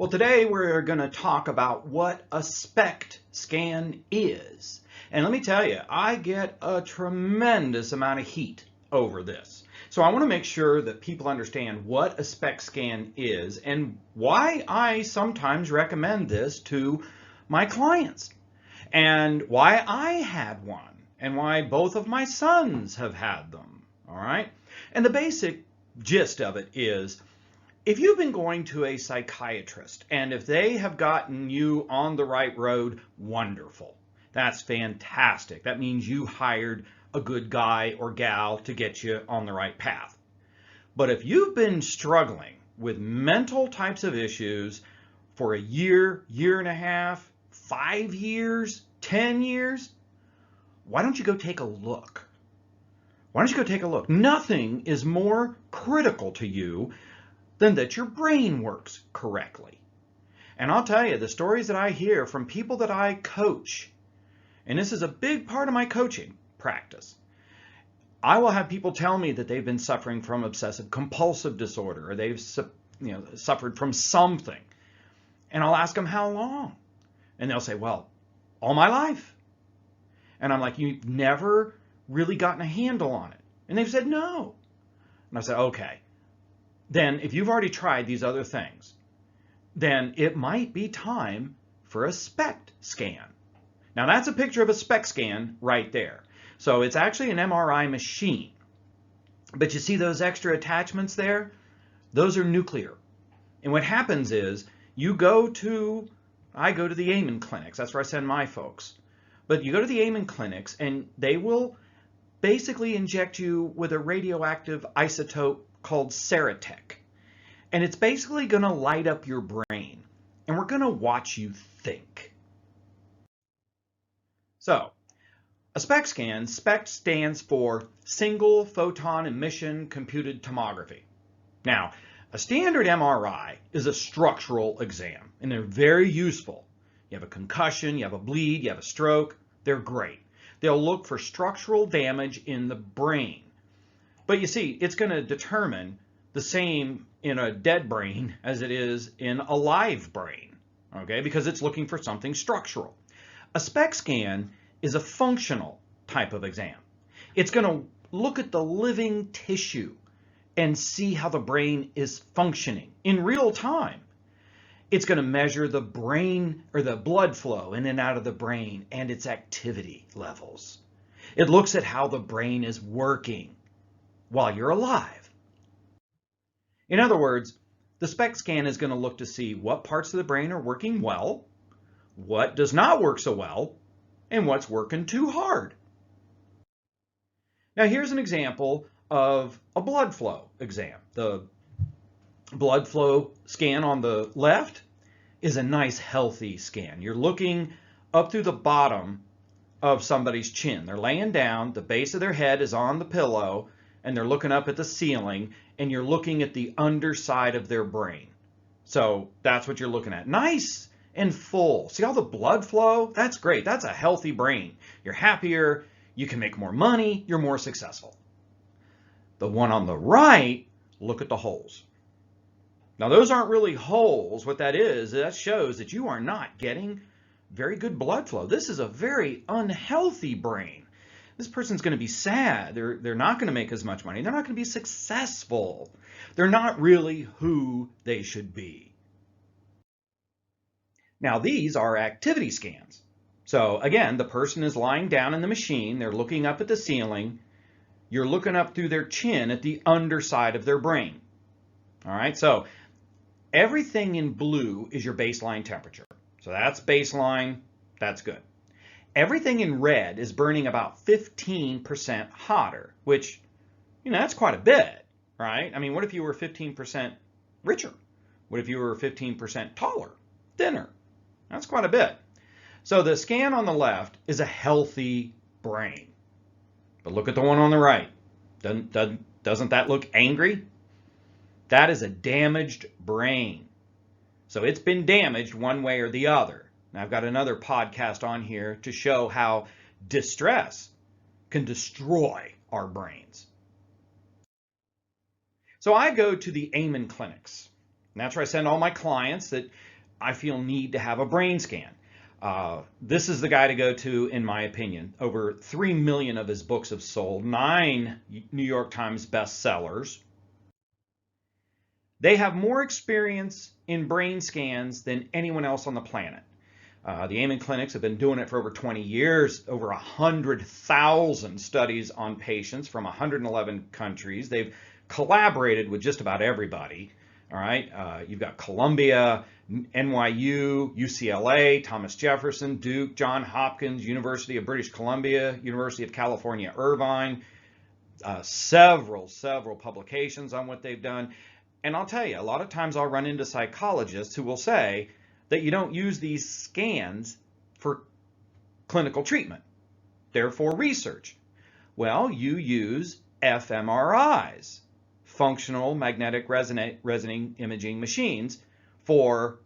Well, today we're going to talk about what a Spect scan is. And let me tell you, I get a tremendous amount of heat over this. So I want to make sure that people understand what a Spect scan is and why I sometimes recommend this to my clients and why I had one and why both of my sons have had them. All right. And the basic gist of it is, if you've been going to a psychiatrist and if they have gotten you on the right road, wonderful. That's fantastic. That means you hired a good guy or gal to get you on the right path. But if you've been struggling with mental types of issues for a year, year and a half, 5 years, 10 years, why don't you go take a look? Why don't you go take a look? Nothing is more critical to you than that your brain works correctly. And I'll tell you, the stories that I hear from people that I coach, and this is a big part of my coaching practice, I will have people tell me that they've been suffering from obsessive compulsive disorder, or they've suffered from something. And I'll ask them how long. And they'll say, well, all my life. And I'm like, you've never really gotten a handle on it? And they've said, no. And I said, okay. Then if you've already tried these other things, then it might be time for a Spect scan. Now that's a picture of a Spect scan right there. So it's actually an MRI machine. But you see those extra attachments there? Those are nuclear. And what happens is I go to the Amen clinics. That's where I send my folks. But you go to the Amen clinics and they will basically inject you with a radioactive isotope called Ceratec. And it's basically going to light up your brain. And we're going to watch you think. So, a SPECT scan, SPECT stands for Single Photon Emission Computed Tomography. Now, a standard MRI is a structural exam, and they're very useful. You have a concussion, you have a bleed, you have a stroke, they're great. They'll look for structural damage in the brain. But you see, it's going to determine the same in a dead brain as it is in a live brain, okay? Because it's looking for something structural. A SPECT scan is a functional type of exam. It's going to look at the living tissue and see how the brain is functioning in real time. It's going to measure the brain or the blood flow in and out of the brain and its activity levels. It looks at how the brain is working while you're alive. In other words, the SPECT scan is going to look to see what parts of the brain are working well, what does not work so well, and what's working too hard. Now here's an example of a blood flow exam. The blood flow scan on the left is a nice healthy scan. You're looking up through the bottom of somebody's chin. They're laying down, the base of their head is on the pillow, and they're looking up at the ceiling, and you're looking at the underside of their brain. So that's what you're looking at. Nice and full. See all the blood flow? That's great. That's a healthy brain. You're happier, you can make more money, you're more successful. The one on the right, look at the holes. Now those aren't really holes. What that is, that shows that you are not getting very good blood flow. This is a very unhealthy brain. This person's going to be sad. They're not going to make as much money. They're not going to be successful. They're not really who they should be. Now these are activity scans. So again, the person is lying down in the machine. They're looking up at the ceiling. You're looking up through their chin at the underside of their brain. All right, so everything in blue is your baseline temperature. So that's baseline, that's good. Everything in red is burning about 15% hotter, which, that's quite a bit, right? I mean, what if you were 15% richer? What if you were 15% taller, thinner? That's quite a bit. So the scan on the left is a healthy brain. But look at the one on the right. Doesn't that look angry? That is a damaged brain. So it's been damaged one way or the other. Now I've got another podcast on here to show how distress can destroy our brains. So I go to the Amen clinics. And that's where I send all my clients that I feel need to have a brain scan. This is the guy to go to, in my opinion. Over 3 million of his books have sold, 9 New York Times bestsellers. They have more experience in brain scans than anyone else on the planet. The Amen clinics have been doing it for over 20 years, over 100,000 studies on patients from 111 countries. They've collaborated with just about everybody. All right, you've got Columbia, NYU, UCLA, Thomas Jefferson, Duke, Johns Hopkins, University of British Columbia, University of California, Irvine, several publications on what they've done. And I'll tell you, a lot of times I'll run into psychologists who will say that you don't use these scans for clinical treatment, therefore research. Well, you use fMRIs, functional magnetic resonating imaging machines, for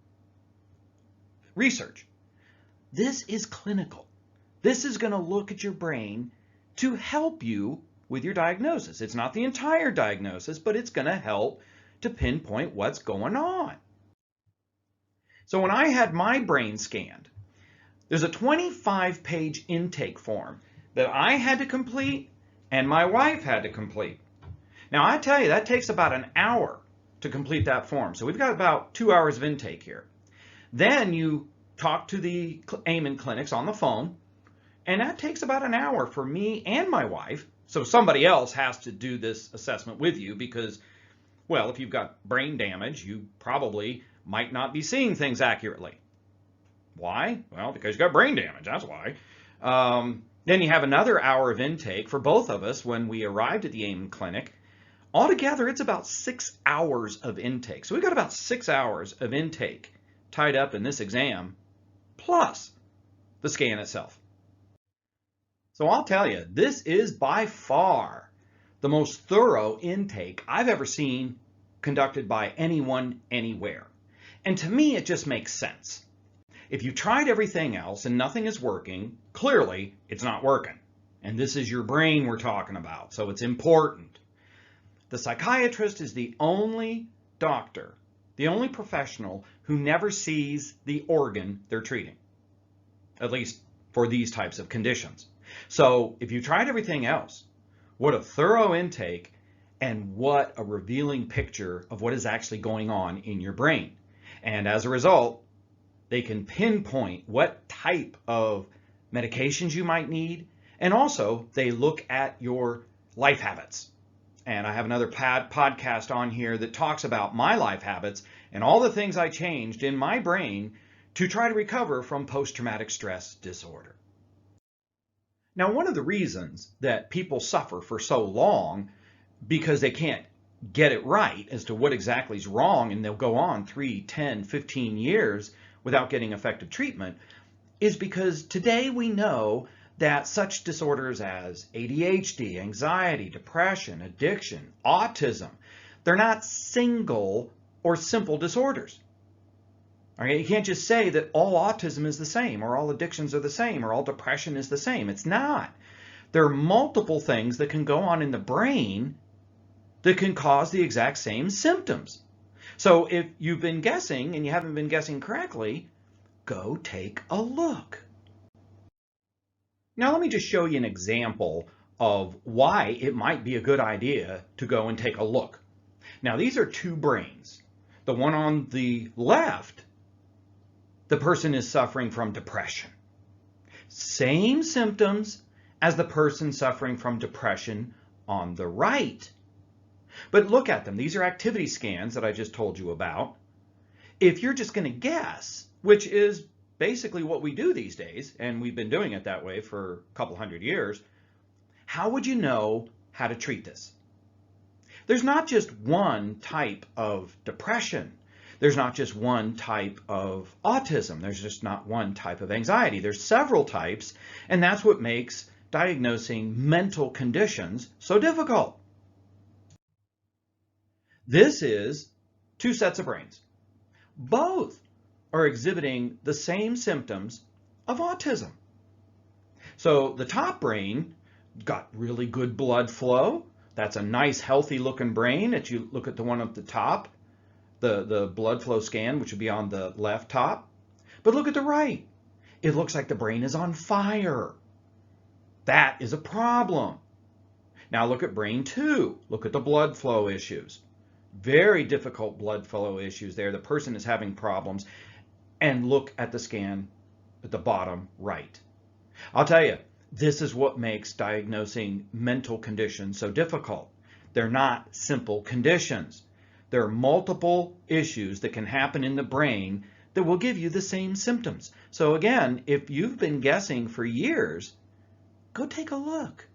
research. This is clinical. This is going to look at your brain to help you with your diagnosis. It's not the entire diagnosis, but it's going to help to pinpoint what's going on. So when I had my brain scanned, there's a 25-page intake form that I had to complete and my wife had to complete. Now I tell you, that takes about an hour to complete that form. So we've got about 2 hours of intake here. Then you talk to the Amen clinics on the phone, and that takes about an hour for me and my wife. So somebody else has to do this assessment with you because, well, if you've got brain damage, you probably might not be seeing things accurately. Why? Well, because you got brain damage, that's why. Then you have another hour of intake for both of us when we arrived at the Amen clinic. Altogether, it's about 6 hours of intake. So we've got about 6 hours of intake tied up in this exam, plus the scan itself. So I'll tell you, this is by far the most thorough intake I've ever seen conducted by anyone, anywhere. And to me, it just makes sense. If you tried everything else and nothing is working, clearly it's not working. And this is your brain we're talking about, so it's important. The psychiatrist is the only doctor, the only professional who never sees the organ they're treating, at least for these types of conditions. So if you tried everything else, what a thorough intake and what a revealing picture of what is actually going on in your brain. And as a result, they can pinpoint what type of medications you might need. And also, they look at your life habits. And I have another podcast on here that talks about my life habits and all the things I changed in my brain to try to recover from post-traumatic stress disorder. Now, one of the reasons that people suffer for so long because they can't get it right as to what exactly is wrong, and they'll go on 3, 10, 15 years without getting effective treatment, is because today we know that such disorders as ADHD, anxiety, depression, addiction, autism, they're not single or simple disorders. Okay? You can't just say that all autism is the same, or all addictions are the same, or all depression is the same. It's not. There are multiple things that can go on in the brain that can cause the exact same symptoms. So if you've been guessing and you haven't been guessing correctly, go take a look. Now let me just show you an example of why it might be a good idea to go and take a look. Now these are two brains. The one on the left, the person is suffering from depression. Same symptoms as the person suffering from depression on the right. But look at them. These are activity scans that I just told you about. If you're just going to guess, which is basically what we do these days, and we've been doing it that way for a couple hundred years, how would you know how to treat this? There's not just one type of depression. There's not just one type of autism. There's just not one type of anxiety. There's several types, and that's what makes diagnosing mental conditions so difficult. This is two sets of brains. Both are exhibiting the same symptoms of autism. So the top brain got really good blood flow. That's a nice, healthy looking brain. If you look at the one at the top, the blood flow scan, which would be on the left top. But look at the right. It looks like the brain is on fire. That is a problem. Now look at brain 2. Look at the blood flow issues. Very difficult blood flow issues there. The person is having problems. And look at the scan at the bottom right. I'll tell you, this is what makes diagnosing mental conditions so difficult. They're not simple conditions. There are multiple issues that can happen in the brain that will give you the same symptoms. So again, if you've been guessing for years, go take a look.